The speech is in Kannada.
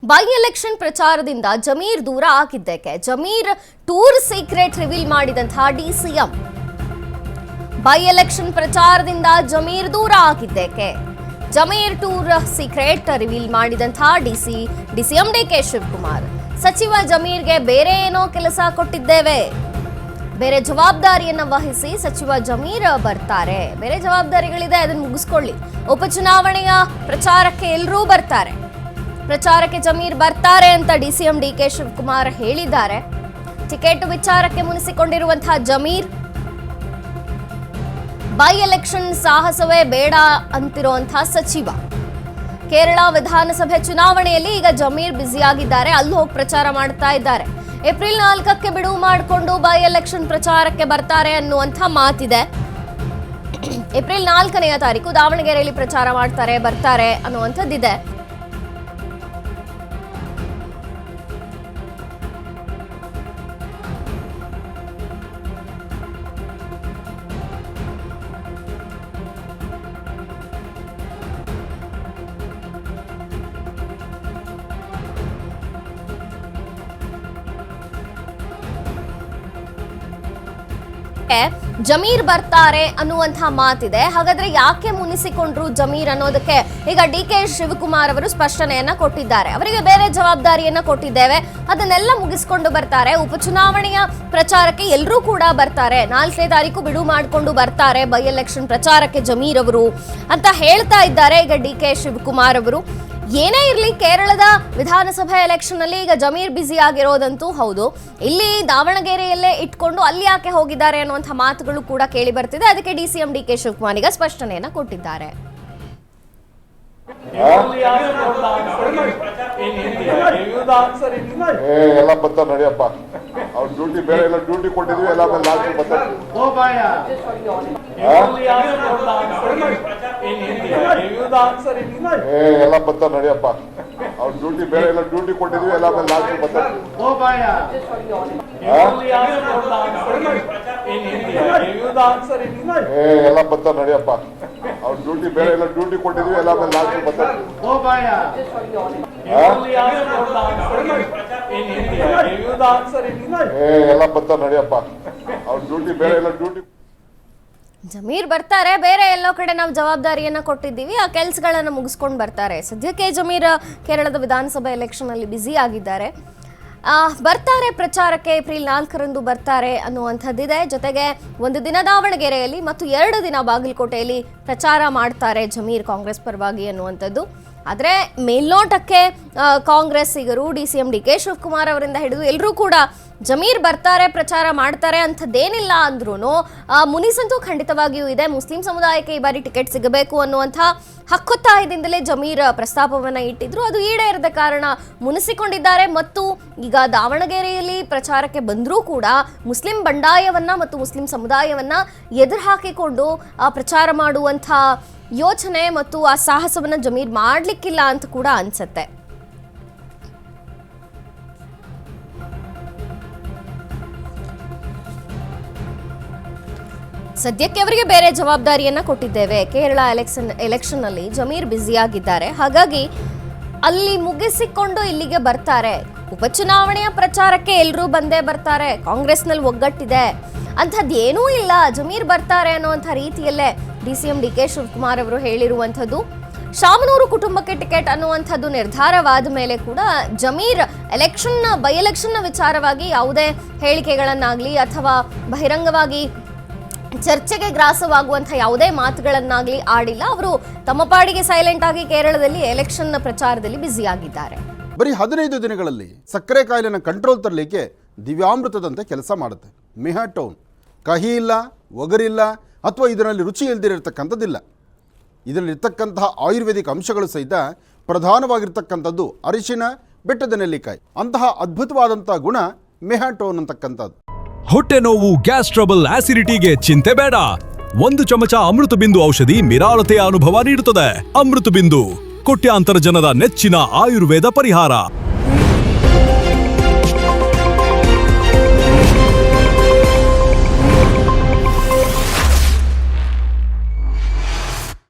ಬೈ ಎಲೆಕ್ಷನ್ ಪ್ರಚಾರದಿಂದ ಜಮೀರ್ ದೂರ ಆಗಿದ್ದಕ್ಕೆ ಜಮೀರ್ ಟೂರ್ ಸೀಕ್ರೆಟ್ ರಿವೀಲ್ ಮಾಡಿದಂತಹ ಡಿಸಿಎಂ. ಬೈ ಎಲೆಕ್ಷನ್ ಪ್ರಚಾರದಿಂದ ಜಮೀರ್ ದೂರ ಆಗಿದ್ದಕ್ಕೆ ಜಮೀರ್ ಟೂರ್ ಸೀಕ್ರೆಟ್ ರಿವೀಲ್ ಮಾಡಿದಂತಹ ಡಿಸಿಎಂ ಡಿಕೆ ಶಿವಕುಮಾರ್. ಸಚಿವ ಜಮೀರ್ಗೆ ಬೇರೆ ಏನೋ ಕೆಲಸ ಕೊಟ್ಟಿದ್ದೇವೆ, ಬೇರೆ ಜವಾಬ್ದಾರಿಯನ್ನ ವಹಿಸಿ ಸಚಿವ ಜಮೀರ್ ಬರ್ತಾರೆ, ಬೇರೆ ಜವಾಬ್ದಾರಿಗಳಿದೆ ಅದನ್ನು ಮುಗಿಸ್ಕೊಳ್ಳಿ, ಉಪಚುನಾವಣೆಯ ಪ್ರಚಾರಕ್ಕೆ ಎಲ್ಲರೂ ಬರ್ತಾರೆ, ಪ್ರಚಾರಕ್ಕೆ ಜಮೀರ್ ಬರ್ತಾರೆ ಅಂತ ಡಿಸಿಎಂ ಡಿಕೆ ಶಿವಕುಮಾರ್ ಹೇಳಿದ್ದಾರೆ. ಟಿಕೆಟ್ ವಿಚಾರಕ್ಕೆ ಮುನಿಸಿಕೊಂಡಿರುವಂತಹ ಜಮೀರ್ ಬೈ ಎಲೆಕ್ಷನ್ ಸಾಹಸವೇ ಬೇಡ ಅಂತಿರುವಂತಹ ಸಚಿವ. ಕೇರಳ ವಿಧಾನಸಭೆ ಚುನಾವಣೆಯಲ್ಲಿ ಈಗ ಜಮೀರ್ ಬ್ಯುಸಿಯಾಗಿದ್ದಾರೆ, ಅಲ್ಲಿ ಹೋಗಿ ಪ್ರಚಾರ ಮಾಡ್ತಾ ಇದ್ದಾರೆ. ಏಪ್ರಿಲ್ 4ಕ್ಕೆ ಬಿಡುವು ಮಾಡಿಕೊಂಡು ಬೈ ಎಲೆಕ್ಷನ್ ಪ್ರಚಾರಕ್ಕೆ ಬರ್ತಾರೆ ಅನ್ನುವಂಥ ಮಾತಿದೆ. ಏಪ್ರಿಲ್ 4ನೇ ತಾರೀಕು ದಾವಣಗೆರೆಯಲ್ಲಿ ಪ್ರಚಾರ ಬರ್ತಾರೆ ಅನ್ನುವಂಥದ್ದಿದೆ. ಜಮೀರ್ ಬರ್ತಾರೆ ಅನ್ನುವಂತಹ ಮಾತಿದೆ. ಹಾಗಾದ್ರೆ ಯಾಕೆ ಮುನಿಸಿಕೊಂಡ್ರು ಜಮೀರ್ ಅನ್ನೋದಕ್ಕೆ ಈಗ ಡಿಕೆ ಶಿವಕುಮಾರ್ ಅವರು ಸ್ಪಷ್ಟನೆಯನ್ನ ಕೊಟ್ಟಿದ್ದಾರೆ. ಅವರಿಗೆ ಬೇರೆ ಜವಾಬ್ದಾರಿಯನ್ನ ಕೊಟ್ಟಿದ್ದೇವೆ, ಅದನ್ನೆಲ್ಲ ಮುಗಿಸ್ಕೊಂಡು ಬರ್ತಾರೆ, ಉಪಚುನಾವಣೆಯ ಪ್ರಚಾರಕ್ಕೆ ಎಲ್ಲರೂ ಕೂಡ ಬರ್ತಾರೆ, 4ನೇ ತಾರೀಕು ಬಿಡುವು ಮಾಡಿಕೊಂಡು ಬರ್ತಾರೆ ಬೈ ಎಲೆಕ್ಷನ್ ಪ್ರಚಾರಕ್ಕೆ ಜಮೀರ್ ಅವರು ಅಂತ ಹೇಳ್ತಾ ಇದ್ದಾರೆ ಈಗ ಡಿಕೆ ಶಿವಕುಮಾರ್ ಅವರು. ಏನೇ ಇರಲಿ, ಕೇರಳದ ವಿಧಾನಸಭೆ ಎಲೆಕ್ಷನ್ ಅಲ್ಲಿ ಈಗ ಜಮೀರ್ ಬ್ಯುಸಿ ಆಗಿರೋದಂತೂ ಹೌದು. ಇಲ್ಲಿ ದಾವಣಗೆರೆಯಲ್ಲೇ ಇಟ್ಕೊಂಡು ಅಲ್ಲಿ ಯಾಕೆ ಹೋಗಿದ್ದಾರೆ ಅನ್ನುವಂಥ ಮಾತುಗಳು ಕೂಡ ಕೇಳಿ ಬರ್ತಿದೆ. ಅದಕ್ಕೆ ಡಿಸಿಎಂ ಡಿಕೆ ಶಿವಕುಮಾರ್ ಈಗ ಸ್ಪಷ್ಟನೆಯನ್ನ ಕೊಟ್ಟಿದ್ದಾರೆ. ಎಲ್ಲ ಬರ್ತಾರ ನಡಿಯಪ್ಪ, ಅವ್ರ ಡ್ಯೂಟಿ ಬೇರೆ ಎಲ್ಲ ಡ್ಯೂಟಿ ಕೊಟ್ಟಿದ್ವಿ, ಎಲ್ಲ ಲಾಸ್ಟ್ ಬರ್ತಾರೆ. ಎಲ್ಲ ಬರ್ತಾರ ನಡಿಯಪ್ಪ, ಅವ್ರ ಡ್ಯೂಟಿ ಬೇರೆ ಎಲ್ಲ ಡ್ಯೂಟಿ ಕೊಟ್ಟಿದ್ವಿ, ಎಲ್ಲ ಲಾಸ್ಟ್ ಬರ್ತಾರೆ. ಎಲ್ಲ ಬರ್ತಾರ ನಡಿಯಪ್ಪ, ಅವ್ರ ಡ್ಯೂಟಿ ಬೇರೆ ಎಲ್ಲ ಡ್ಯೂಟಿ ಕೊಟ್ಟಿದ್ವಿ, ಎಲ್ಲ ಲಾಸ್ಟ್ ಬರ್ತಾರೆ. ಎಲ್ಲ ಬರ್ತಾರ ನಡಿಯಪ್ಪ, ಅವ್ರ ಡ್ಯೂಟಿ ಬೇರೆ ಎಲ್ಲ ಡ್ಯೂಟಿ. ಜಮೀರ್ ಬರ್ತಾರೆ, ಬೇರೆ ಎಲ್ಲೋ ಕಡೆ ನಾವು ಜವಾಬ್ದಾರಿಯನ್ನ ಕೊಟ್ಟಿದ್ದೀವಿ, ಆ ಕೆಲಸಗಳನ್ನ ಮುಗಿಸ್ಕೊಂಡು ಬರ್ತಾರೆ. ಸದ್ಯಕ್ಕೆ ಜಮೀರ್ ಕೇರಳದ ವಿಧಾನಸಭಾ ಎಲೆಕ್ಷನ್ ಅಲ್ಲಿ ಬ್ಯುಸಿ ಆಗಿದ್ದಾರೆ. ಬರ್ತಾರೆ ಪ್ರಚಾರಕ್ಕೆ, ಏಪ್ರಿಲ್ 4ರಂದು ಬರ್ತಾರೆ ಅನ್ನುವಂಥದ್ದಿದೆ. ಜೊತೆಗೆ ಒಂದು ದಿನ ದಾವಣಗೆರೆಯಲ್ಲಿ ಮತ್ತು 2 ದಿನ ಬಾಗಲಕೋಟೆಯಲ್ಲಿ ಪ್ರಚಾರ ಮಾಡ್ತಾರೆ ಜಮೀರ್ ಕಾಂಗ್ರೆಸ್ ಪರವಾಗಿ ಅನ್ನುವಂಥದ್ದು. ಆದರೆ ಮೇಲ್ನೋಟಕ್ಕೆ ಕಾಂಗ್ರೆಸ್ಸಿಗರು ಡಿಸಿಎಂ ಡಿಕೆ ಶಿವಕುಮಾರ್ ಅವರಿಂದ ಹಿಡಿದು ಎಲ್ಲರೂ ಕೂಡ ಜಮೀರ್ ಬರ್ತಾರೆ ಪ್ರಚಾರ ಮಾಡ್ತಾರೆ ಅಂಥದ್ದೇನಿಲ್ಲ ಅಂದ್ರೂ ಮುನಿಸಂತೂ ಖಂಡಿತವಾಗಿಯೂ ಇದೆ. ಮುಸ್ಲಿಂ ಸಮುದಾಯಕ್ಕೆ ಈ ಬಾರಿ ಟಿಕೆಟ್ ಸಿಗಬೇಕು ಅನ್ನುವಂಥ ಹಕ್ಕೊತ್ತಾಯದಿಂದಲೇ ಜಮೀರ್ ಪ್ರಸ್ತಾಪವನ್ನು ಇಟ್ಟಿದ್ರು. ಅದು ಈಡೇರದ ಕಾರಣ ಮುನಿಸಿಕೊಂಡಿದ್ದಾರೆ. ಮತ್ತು ಈಗ ದಾವಣಗೆರೆಯಲ್ಲಿ ಪ್ರಚಾರಕ್ಕೆ ಬಂದರೂ ಕೂಡ ಮುಸ್ಲಿಂ ಬಂಡಾಯವನ್ನ ಮತ್ತು ಮುಸ್ಲಿಂ ಸಮುದಾಯವನ್ನ ಎದುರು ಹಾಕಿಕೊಂಡು ಪ್ರಚಾರ ಮಾಡುವಂಥ ಯೋಚನೆ ಮತ್ತು ಆ ಸಾಹಸವನ್ನ ಜಮೀರ್ ಮಾಡ್ಲಿಕ್ಕಿಲ್ಲ ಅಂತ ಕೂಡ ಅನ್ಸುತ್ತೆ. ಸದ್ಯಕ್ಕೆ ಅವರಿಗೆ ಬೇರೆ ಜವಾಬ್ದಾರಿಯನ್ನ ಕೊಟ್ಟಿದ್ದೇವೆ. ಕೇರಳ ಎಲೆಕ್ಷನ್ ಅಲ್ಲಿ ಜಮೀರ್ ಬ್ಯುಸಿ ಆಗಿದ್ದಾರೆ, ಹಾಗಾಗಿ ಅಲ್ಲಿ ಮುಗಿಸಿಕೊಂಡು ಇಲ್ಲಿಗೆ ಬರ್ತಾರೆ. ಉಪಚುನಾವಣೆಯ ಪ್ರಚಾರಕ್ಕೆ ಎಲ್ಲರೂ ಬಂದೇ ಬರ್ತಾರೆ, ಕಾಂಗ್ರೆಸ್ನಲ್ಲಿ ಒಗ್ಗಟ್ಟಿದೆ ಅಂಥದ್ದು ಏನೂ ಇಲ್ಲ, ಜಮೀರ್ ಬರ್ತಾರೆ ಅನ್ನುವಂಥ ರೀತಿಯಲ್ಲೇ ಡಿಸಿಎಂ ಡಿಕೆ ಶಿವಕುಮಾರ್ ಅವರು ಹೇಳಿರುವಂಥದ್ದು. ಶಾಮನೂರು ಕುಟುಂಬಕ್ಕೆ ಟಿಕೆಟ್ ಅನ್ನುವಂಥದ್ದು ನಿರ್ಧಾರವಾದ ಮೇಲೆ ಕೂಡ ಜಮೀರ್ ಬೈ ಎಲೆಕ್ಷನ್ನ ವಿಚಾರವಾಗಿ ಯಾವುದೇ ಹೇಳಿಕೆಗಳನ್ನಾಗಲಿ ಅಥವಾ ಬಹಿರಂಗವಾಗಿ ಚರ್ಚೆಗೆ ಗ್ರಾಸವಾಗುವಂಥ ಯಾವುದೇ ಮಾತುಗಳನ್ನಾಗಲಿ ಆಡಿಲ್ಲ. ಅವರು ತಮ್ಮ ಪಾಡಿಗೆ ಸೈಲೆಂಟ್ ಆಗಿ ಕೇರಳದಲ್ಲಿ ಎಲೆಕ್ಷನ್ ಪ್ರಚಾರದಲ್ಲಿ ಬ್ಯುಸಿ ಆಗಿದ್ದಾರೆ. ಬರೀ 15 ದಿನಗಳಲ್ಲಿ ಸಕ್ಕರೆ ಕಾಯಿಲೆನ ಕಂಟ್ರೋಲ್ ತರಲಿಕ್ಕೆ ದಿವ್ಯಾಮೃತದಂತೆ ಕೆಲಸ ಮಾಡುತ್ತೆ ಮೆಹಾಟೋನ್. ಕಹಿ ಇಲ್ಲ, ಒಗರಿಲ್ಲ ಅಥವಾ ಇದರಲ್ಲಿ ರುಚಿ ಇಲ್ದಿರತಕ್ಕಂಥದ್ದಿಲ್ಲ. ಇದರಲ್ಲಿರ್ತಕ್ಕಂತಹ ಆಯುರ್ವೇದಿಕ್ ಅಂಶಗಳು ಸಹಿತ ಪ್ರಧಾನವಾಗಿರ್ತಕ್ಕಂಥದ್ದು ಅರಿಶಿನ, ಬೆಟ್ಟದ ನೆಲ್ಲಿಕಾಯಿ. ಅಂತಹ ಅದ್ಭುತವಾದಂತಹ ಗುಣ ಮೆಹಾಟೋನ್ ಅಂತಕ್ಕಂಥದ್ದು. ಹೊಟ್ಟೆ ನೋವು, ಗ್ಯಾಸ್ ಟ್ರಬಲ್, ಆಸಿಡಿಟಿಗೆ ಚಿಂತೆ ಬೇಡ. 1 ಚಮಚ ಅಮೃತ ಬಿಂದು ಔಷಧಿ ನಿರಾಳತೆಯ ಅನುಭವ ನೀಡುತ್ತದೆ. ಅಮೃತ ಬಿಂದು, ಕೋಟ್ಯಾಂತರ ಜನರ ನೆಚ್ಚಿನ ಆಯುರ್ವೇದ ಪರಿಹಾರ.